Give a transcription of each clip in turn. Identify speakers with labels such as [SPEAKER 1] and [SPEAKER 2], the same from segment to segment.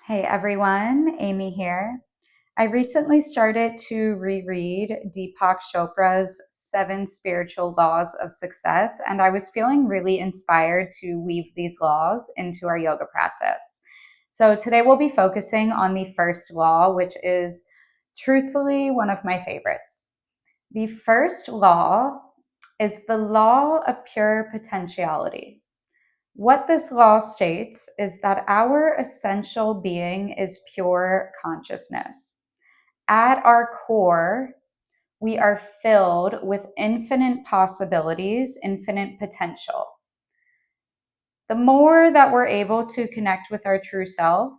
[SPEAKER 1] Hey everyone, Amy here. I recently started to reread Deepak Chopra's 7 Spiritual Laws of Success, and I was feeling really inspired to weave these laws into our yoga practice. So today we'll be focusing on the first law, which is truthfully one of my favorites. The first law is the law of pure potentiality. What this law states is that our essential being is pure consciousness. At our core, we are filled with infinite possibilities, infinite potential. The more that we're able to connect with our true self,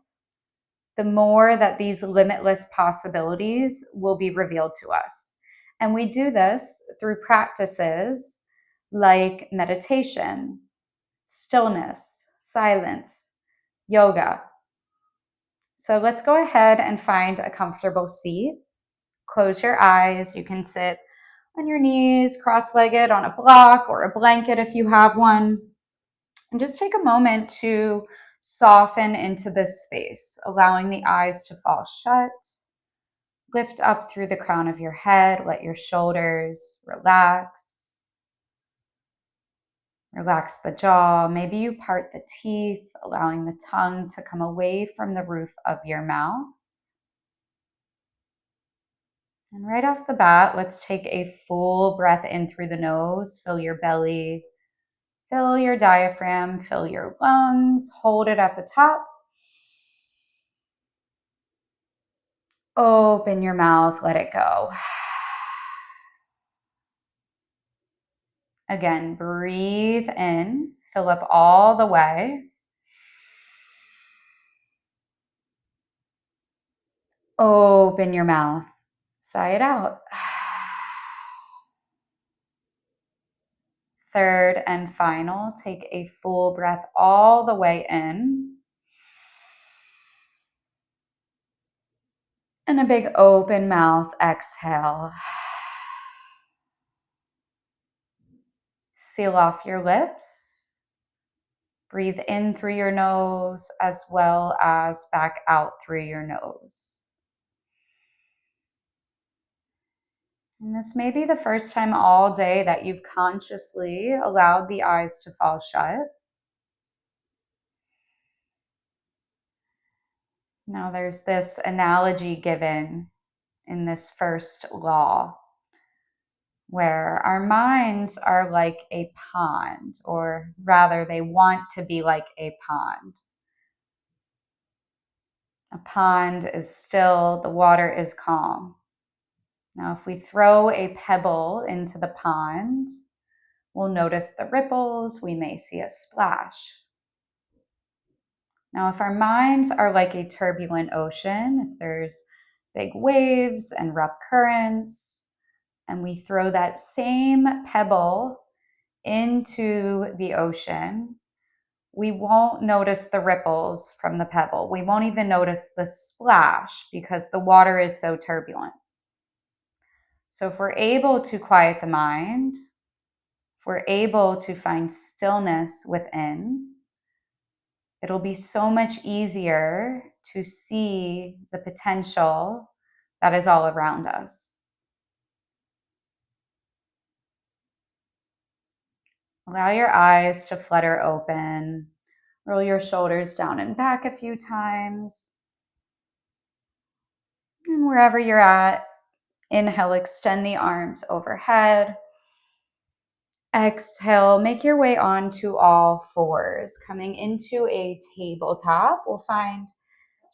[SPEAKER 1] the more that these limitless possibilities will be revealed to us. And we do this through practices like meditation, stillness, silence, yoga. So let's go ahead and find a comfortable seat. Close your eyes. You can sit on your knees, cross-legged on a block or a blanket if you have one. And just take a moment to soften into this space, allowing the eyes to fall shut. Lift up through the crown of your head. Let your shoulders relax. Relax the jaw. Maybe you part the teeth, allowing the tongue to come away from the roof of your mouth. And right off the bat, let's take a full breath in through the nose. Fill your belly, fill your diaphragm, fill your lungs. Hold it at the top. Open your mouth, let it go. Again, breathe in, fill up all the way. Open your mouth, sigh it out. Third and final, take a full breath all the way in. And a big open mouth, exhale. Seal off your lips. Breathe in through your nose as well as back out through your nose. And this may be the first time all day that you've consciously allowed the eyes to fall shut. Now there's this analogy given in this first law where our minds are like a pond, or rather they want to be like a pond. A pond is still, the water is calm. Now, if we throw a pebble into the pond, we'll notice the ripples, we may see a splash. Now, if our minds are like a turbulent ocean, if there's big waves and rough currents, and we throw that same pebble into the ocean, we won't notice the ripples from the pebble. We won't even notice the splash because the water is so turbulent. So if we're able to quiet the mind, if we're able to find stillness within, it'll be so much easier to see the potential that is all around us. Allow your eyes to flutter open. Roll your shoulders down and back a few times. And wherever you're at, inhale, extend the arms overhead. Exhale, make your way onto all fours. Coming into a tabletop, we'll find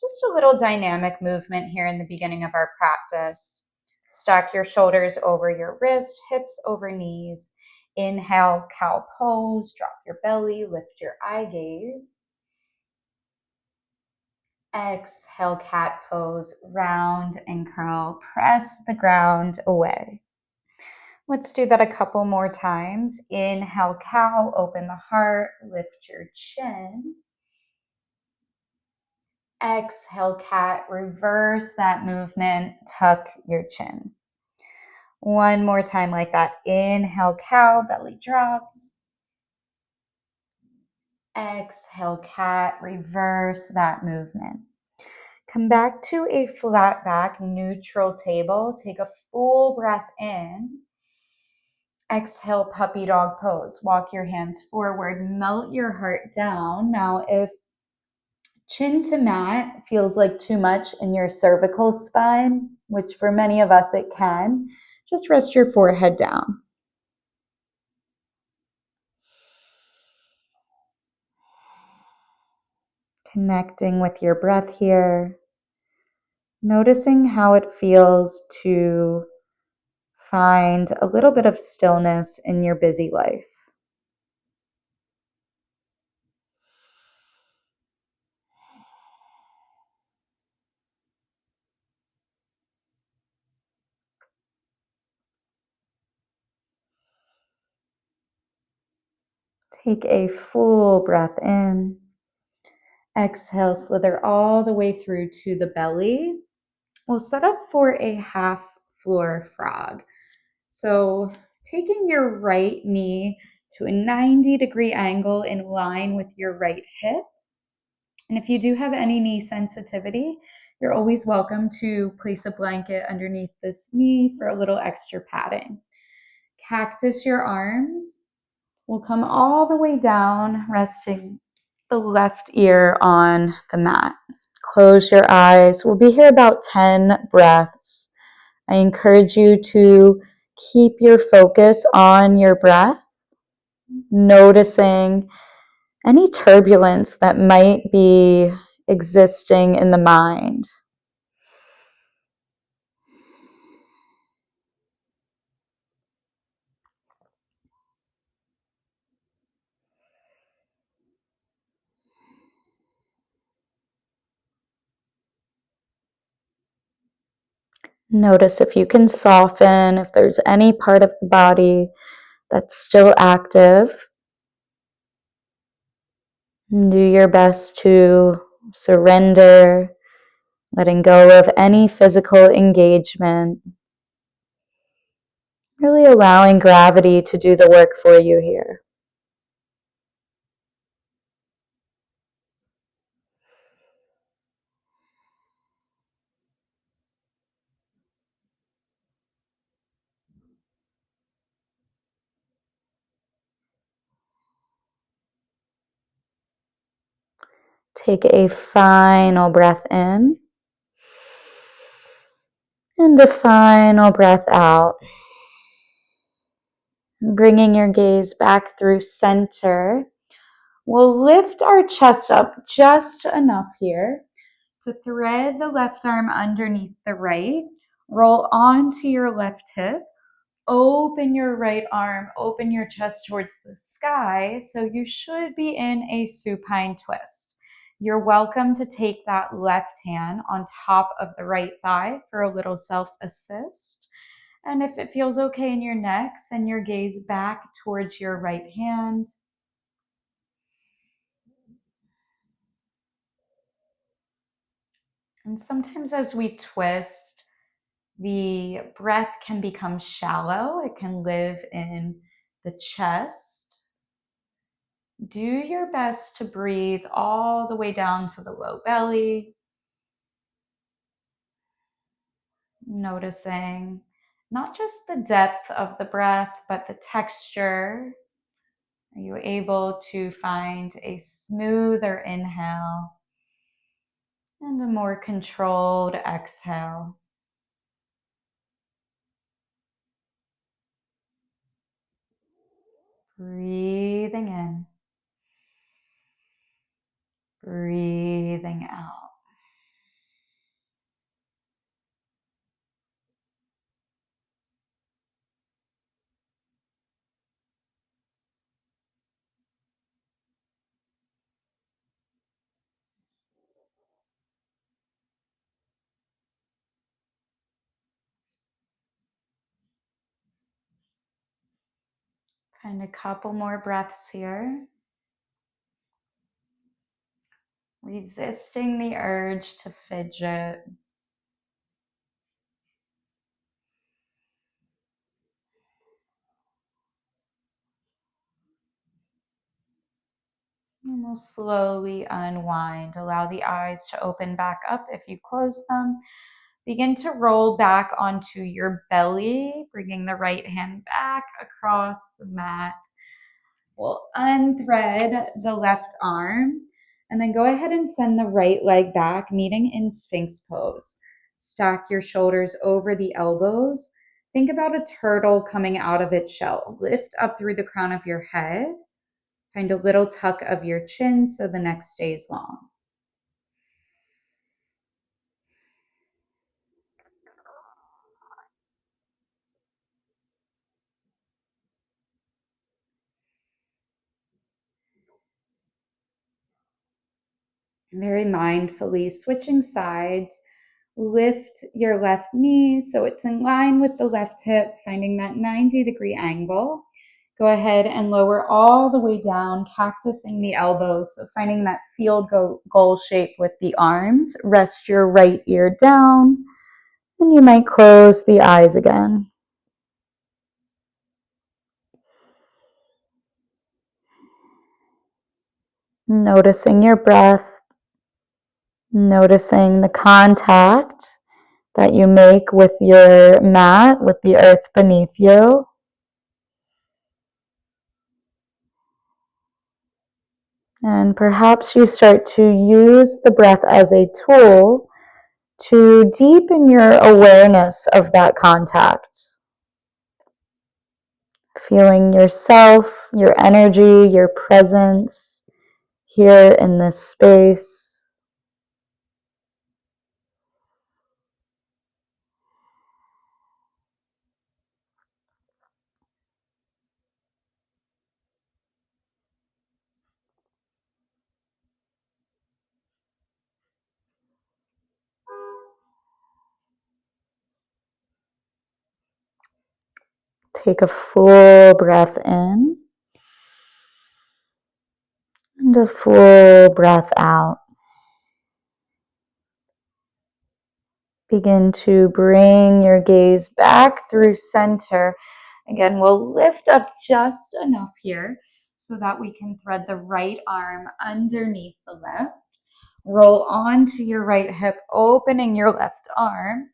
[SPEAKER 1] just a little dynamic movement here in the beginning of our practice. Stack your shoulders over your wrist, hips over knees. Inhale, cow pose, drop your belly, lift your eye gaze. Exhale, cat pose, round and curl, press the ground away. Let's do that a couple more times. Inhale, cow, open the heart, lift your chin. Exhale, cat, reverse that movement, tuck your chin. One more time like that. Inhale, cow, belly drops. Exhale, cat, reverse that movement. Come back to a flat back, neutral table. Take a full breath in. Exhale, puppy dog pose. Walk your hands forward, melt your heart down. Now, if chin to mat feels like too much in your cervical spine, which for many of us it can, just rest your forehead down. Connecting with your breath here. Noticing how it feels to find a little bit of stillness in your busy life. Take a full breath in. Exhale, slither all the way through to the belly. We'll set up for a half floor frog. So taking your right knee to a 90-degree angle in line with your right hip. And if you do have any knee sensitivity, you're always welcome to place a blanket underneath this knee for a little extra padding. Cactus your arms. We'll come all the way down, resting the left ear on the mat. Close your eyes. We'll be here about 10 breaths. I encourage you to keep your focus on your breath, noticing any turbulence that might be existing in the mind. Notice if you can soften, if there's any part of the body that's still active. Do your best to surrender, letting go of any physical engagement, really allowing gravity to do the work for you here. Take a final breath in and a final breath out. Bringing your gaze back through center. We'll lift our chest up just enough here to thread the left arm underneath the right. Roll onto your left hip. Open your right arm, open your chest towards the sky. So you should be in a supine twist. You're welcome to take that left hand on top of the right thigh for a little self-assist. And if it feels okay in your neck, send your gaze back towards your right hand. And sometimes as we twist, the breath can become shallow. It can live in the chest. Do your best to breathe all the way down to the low belly. Noticing not just the depth of the breath, but the texture. Are you able to find a smoother inhale and a more controlled exhale? Breathing in, breathing out. Find a couple more breaths here. Resisting the urge to fidget. And we'll slowly unwind. Allow the eyes to open back up if you close them. Begin to roll back onto your belly, bringing the right hand back across the mat. We'll unthread the left arm and then go ahead and send the right leg back, meeting in Sphinx pose. Stack your shoulders over the elbows. Think about a turtle coming out of its shell. Lift up through the crown of your head. Find a little tuck of your chin so the neck stays long. Very mindfully switching sides. Lift your left knee so it's in line with the left hip, finding that 90-degree angle. Go ahead and lower all the way down, cactusing the elbows, so finding that field goal shape with the arms. Rest your right ear down, and you might close the eyes again. Noticing your breath, noticing the contact that you make with your mat, with the earth beneath you. And perhaps you start to use the breath as a tool to deepen your awareness of that contact. Feeling yourself, your energy, your presence here in this space. Take a full breath in and a full breath out. Begin to bring your gaze back through center. Again, we'll lift up just enough here so that we can thread the right arm underneath the left. Roll onto your right hip, opening your left arm.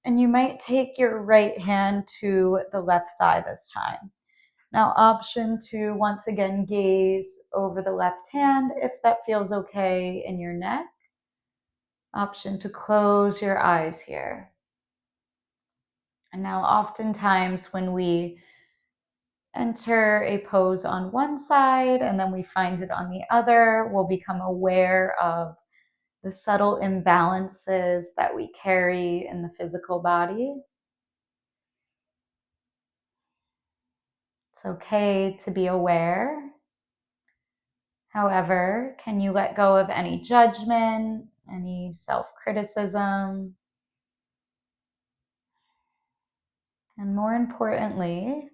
[SPEAKER 1] And you might take your right hand to the left thigh this time. Now, option to once again gaze over the left hand if that feels okay in your neck. Option to close your eyes here. And now oftentimes when we enter a pose on one side and then we find it on the other, we'll become aware of the subtle imbalances that we carry in the physical body. It's okay to be aware. However, can you let go of any judgment, any self-criticism? And more importantly,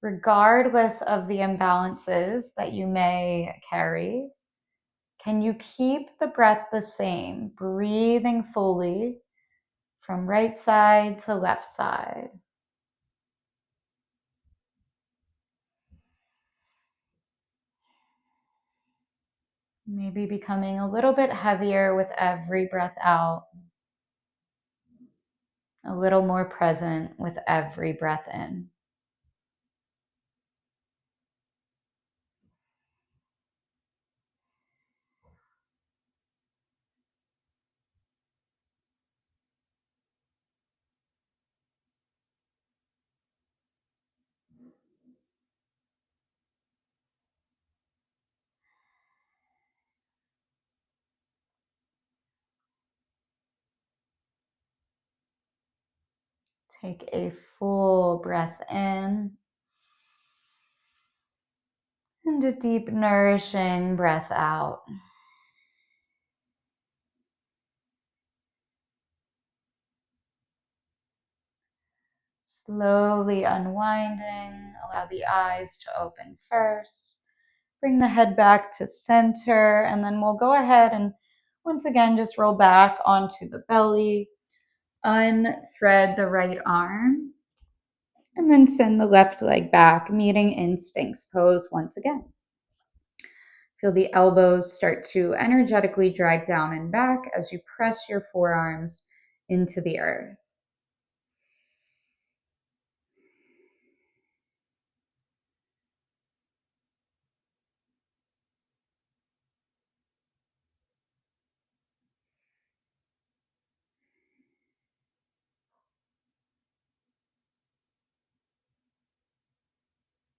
[SPEAKER 1] regardless of the imbalances that you may carry, can you keep the breath the same, breathing fully from right side to left side? Maybe becoming a little bit heavier with every breath out, a little more present with every breath in. Take a full breath in and a deep, nourishing breath out. Slowly unwinding, allow the eyes to open first. Bring the head back to center, and then we'll go ahead and once again just roll back onto the belly. Unthread the right arm, and then send the left leg back, meeting in Sphinx pose once again. Feel the elbows start to energetically drag down and back as you press your forearms into the earth.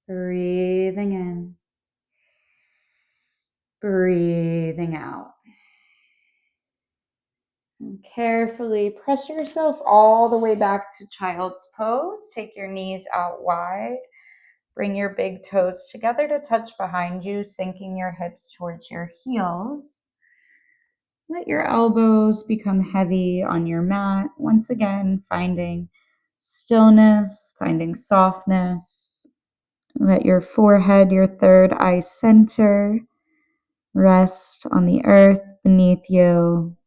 [SPEAKER 1] Breathing in, breathing out. And carefully press yourself all the way back to child's pose. Take your knees out wide. Bring your big toes together to touch behind you, sinking your hips towards your heels. Let your elbows become heavy on your mat. Once again, finding stillness, finding softness. Let your forehead, your third eye center, rest on the earth beneath you.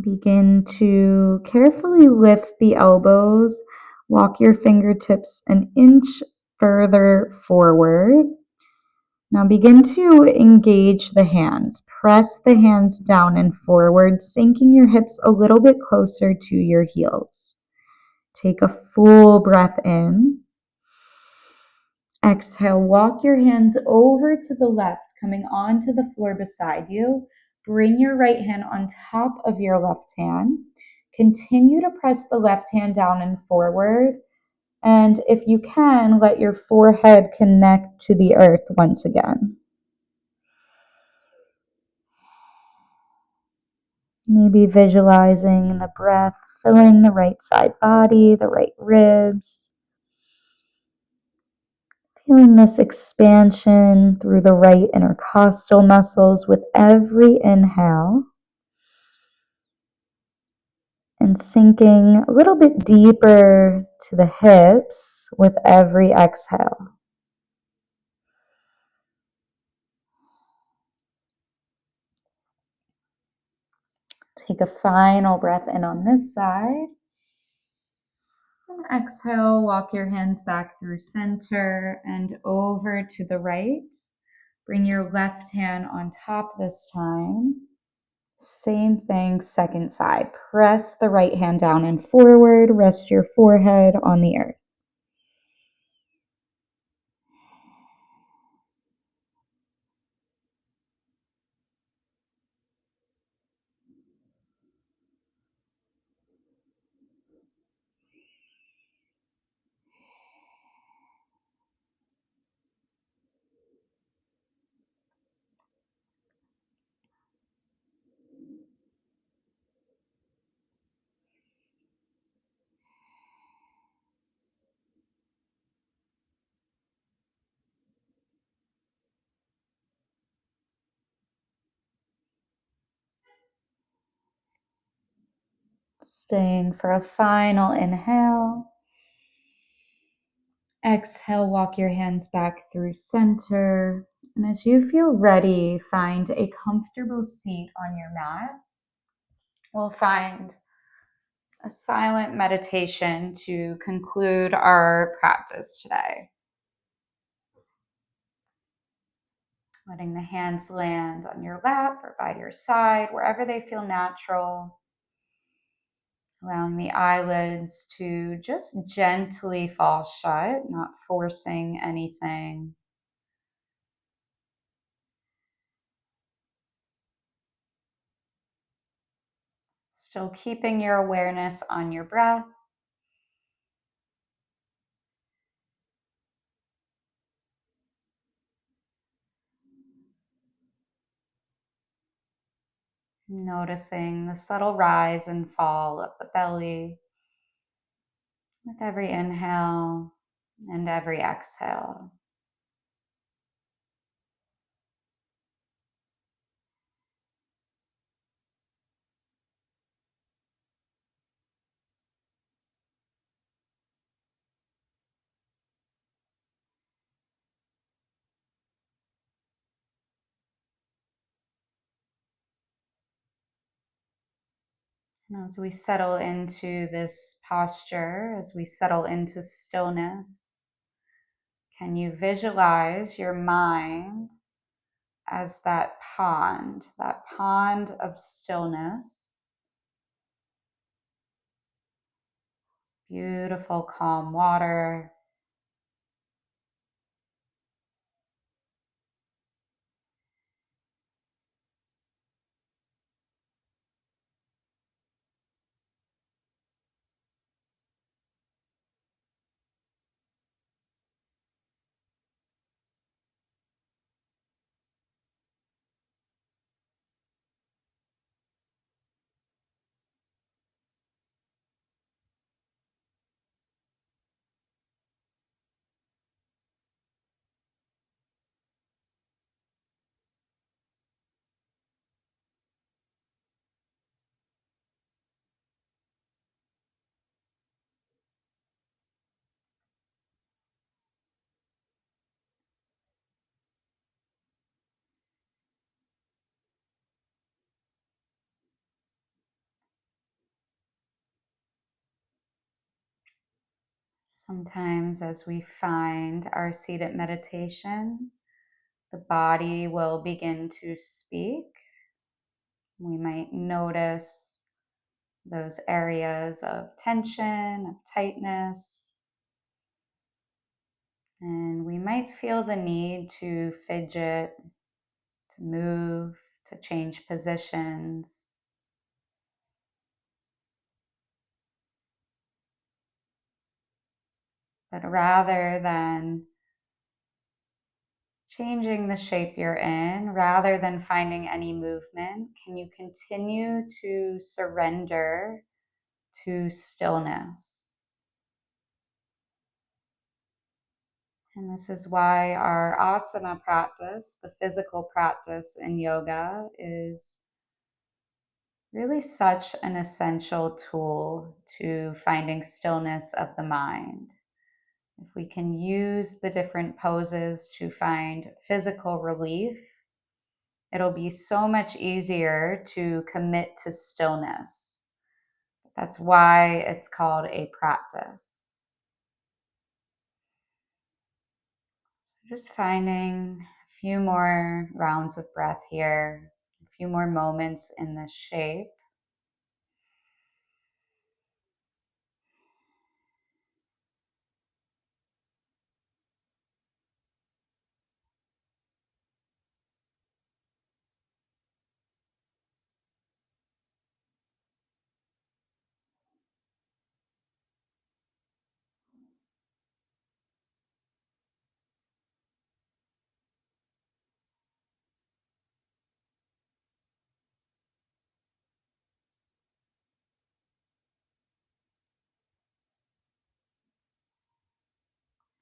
[SPEAKER 1] Begin to carefully lift the elbows. Walk your fingertips an inch further forward. Now begin to engage the hands. Press the hands down and forward, sinking your hips a little bit closer to your heels. Take a full breath in. Exhale, walk your hands over to the left, coming onto the floor beside you. Bring your right hand on top of your left hand. Continue to press the left hand down and forward. And if you can, let your forehead connect to the earth once again. Maybe visualizing the breath filling the right side body, the right ribs. Feeling this expansion through the right intercostal muscles with every inhale. And sinking a little bit deeper to the hips with every exhale. Take a final breath in on this side. And exhale, walk your hands back through center and over to the right. Bring your left hand on top this time. Same thing, second side. Press the right hand down and forward. Rest your forehead on the earth. Staying for a final inhale. Exhale, walk your hands back through center. And as you feel ready, find a comfortable seat on your mat. We'll find a silent meditation to conclude our practice today. Letting the hands land on your lap or by your side, wherever they feel natural. Allowing the eyelids to just gently fall shut, not forcing anything. Still keeping your awareness on your breath. Noticing the subtle rise and fall of the belly with every inhale and every exhale. As we settle into this posture, as we settle into stillness, can you visualize your mind as that pond of stillness? Beautiful, calm water. Sometimes, as we find our seat at meditation, the body will begin to speak. We might notice those areas of tension, of tightness, and we might feel the need to fidget, to move, to change positions. But rather than changing the shape you're in, rather than finding any movement, can you continue to surrender to stillness? And this is why our asana practice, the physical practice in yoga, is really such an essential tool to finding stillness of the mind. If we can use the different poses to find physical relief, it'll be so much easier to commit to stillness. That's why it's called a practice. So just finding a few more rounds of breath here, a few more moments in this shape.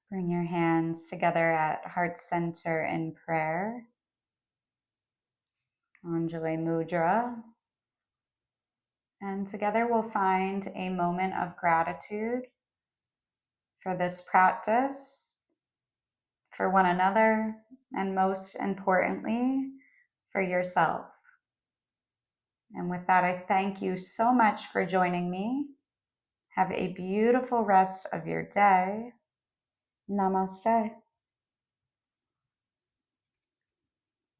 [SPEAKER 1] Bring your hands together at heart center in prayer. Anjali Mudra. And together we'll find a moment of gratitude for this practice, for one another, and most importantly, for yourself. And with that, I thank you so much for joining me. Have a beautiful rest of your day. Namaste.